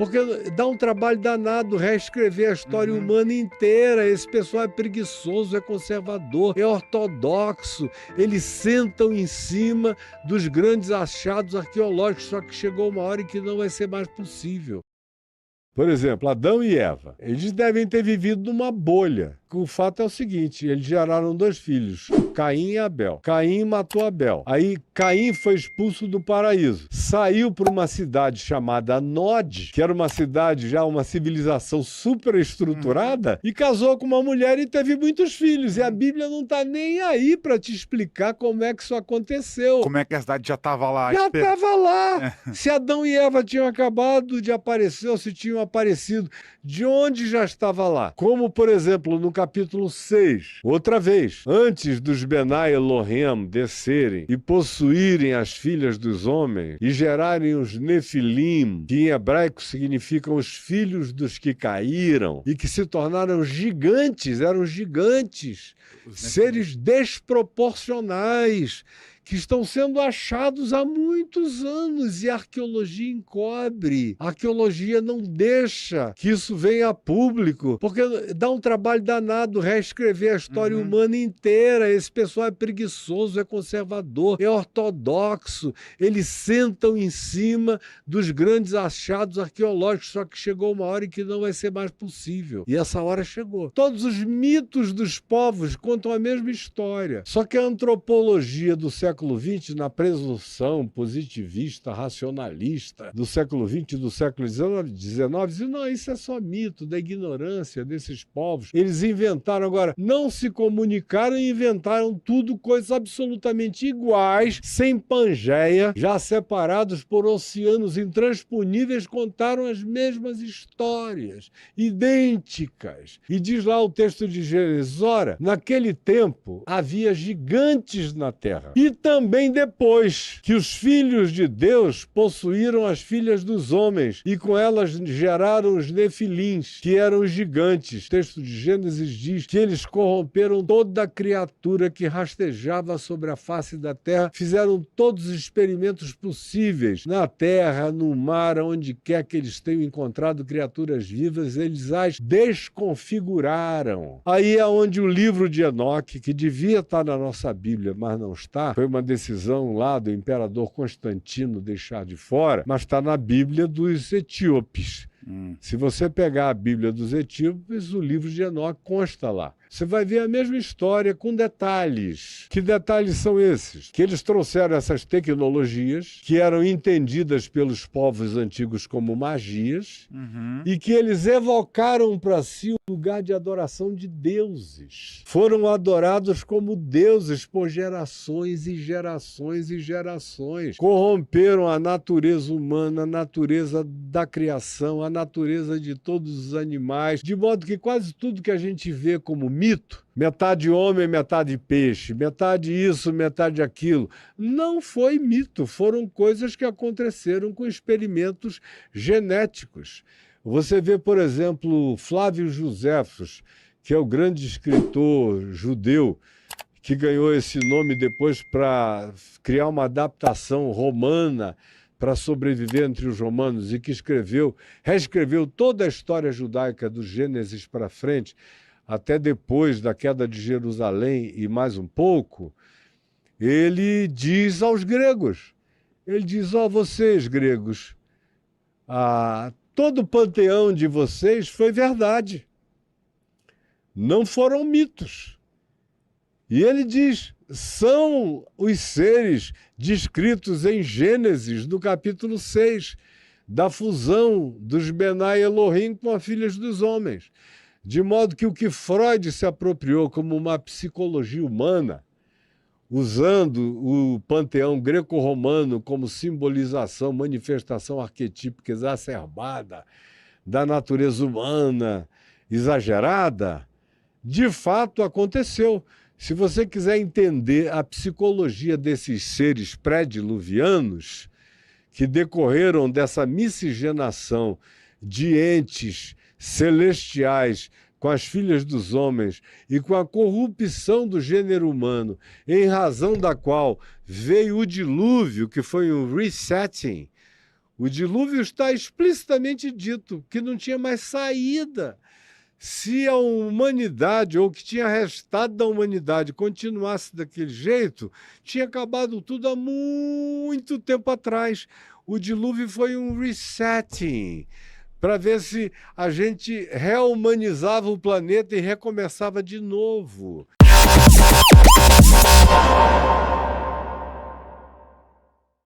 Porque dá um trabalho danado reescrever a história humana inteira. Esse pessoal é preguiçoso, é conservador, é ortodoxo. Eles sentam em cima dos grandes achados arqueológicos, só que chegou uma hora em que não vai ser mais possível. Por exemplo, Adão e Eva, eles devem ter vivido numa bolha. O fato é o seguinte, eles geraram 2 filhos, Caim e Abel. Caim matou Abel. Aí Caim foi expulso do paraíso. Saiu para uma cidade chamada Nod, que era uma cidade já, uma civilização super estruturada, e casou com uma mulher e teve muitos filhos. E a Bíblia não está nem aí para te explicar como é que isso aconteceu. Como é que a cidade já estava lá? Já estava lá. Se Adão e Eva tinham acabado de aparecer, ou se tinham aparecido, de onde já estava lá? Como, por exemplo, no capítulo 6, outra vez, antes dos Benai Elohim descerem e possuírem as filhas dos homens e gerarem os Nefilim, que em hebraico significam os filhos dos que caíram e que se tornaram gigantes, eram gigantes, seres desproporcionais, que estão sendo achados há muitos anos e a arqueologia encobre. A arqueologia não deixa que isso venha a público, porque dá um trabalho danado reescrever a história humana inteira. Esse pessoal é preguiçoso, é conservador, é ortodoxo. Eles sentam em cima dos grandes achados arqueológicos, só que chegou uma hora em que não vai ser mais possível. E essa hora chegou. Todos os mitos dos povos contam a mesma história, só que a antropologia do século XX, na presunção positivista, racionalista do século XX e do século XIX, diz, não, isso é só mito da ignorância desses povos. Eles inventaram, agora, não se comunicaram e inventaram tudo, coisas absolutamente iguais, sem Pangeia, já separados por oceanos intransponíveis, contaram as mesmas histórias, idênticas. E diz lá o texto de Gênesis, ora, naquele tempo havia gigantes na terra. E também depois que os filhos de Deus possuíram as filhas dos homens e com elas geraram os nefilins, que eram os gigantes. O texto de Gênesis diz que eles corromperam toda a criatura que rastejava sobre a face da terra, fizeram todos os experimentos possíveis na terra, no mar, onde quer que eles tenham encontrado criaturas vivas, eles as desconfiguraram. Aí é onde o livro de Enoque, que devia estar na nossa Bíblia, mas não está, foi uma decisão lá do imperador Constantino deixar de fora, mas está na Bíblia dos etíopes. Se você pegar a Bíblia dos etíopes, o livro de Enoque consta lá. Você vai ver a mesma história com detalhes. Que detalhes são esses? Que eles trouxeram essas tecnologias que eram entendidas pelos povos antigos como magias e que eles evocaram para si o lugar de adoração de deuses. Foram adorados como deuses por gerações e gerações e gerações. Corromperam a natureza humana, a natureza da criação, a natureza de todos os animais, de modo que quase tudo que a gente vê como mito, metade homem, metade peixe, metade isso, metade aquilo, não foi mito, foram coisas que aconteceram com experimentos genéticos. Você vê, por exemplo, Flávio Josefos, que é o grande escritor judeu, que ganhou esse nome depois para criar uma adaptação romana para sobreviver entre os romanos e que reescreveu toda a história judaica do Gênesis para frente, até depois da queda de Jerusalém e mais um pouco, ele diz aos gregos, ele diz, vocês gregos, todo o panteão de vocês foi verdade, não foram mitos. E ele diz, são os seres descritos em Gênesis, no capítulo 6, da fusão dos Benai Elohim com as filhas dos homens. De modo que o que Freud se apropriou como uma psicologia humana, usando o panteão greco-romano como simbolização, manifestação arquetípica exacerbada da natureza humana exagerada, de fato aconteceu. Se você quiser entender a psicologia desses seres pré-diluvianos, que decorreram dessa miscigenação de entes celestiais com as filhas dos homens e com a corrupção do gênero humano, em razão da qual veio o dilúvio, que foi um resetting, O dilúvio está explicitamente dito que não tinha mais saída. Se a humanidade, ou o que tinha restado da humanidade, continuasse daquele jeito, tinha acabado tudo há muito tempo atrás. O dilúvio foi um resetting, para ver se a gente rehumanizava o planeta e recomeçava de novo.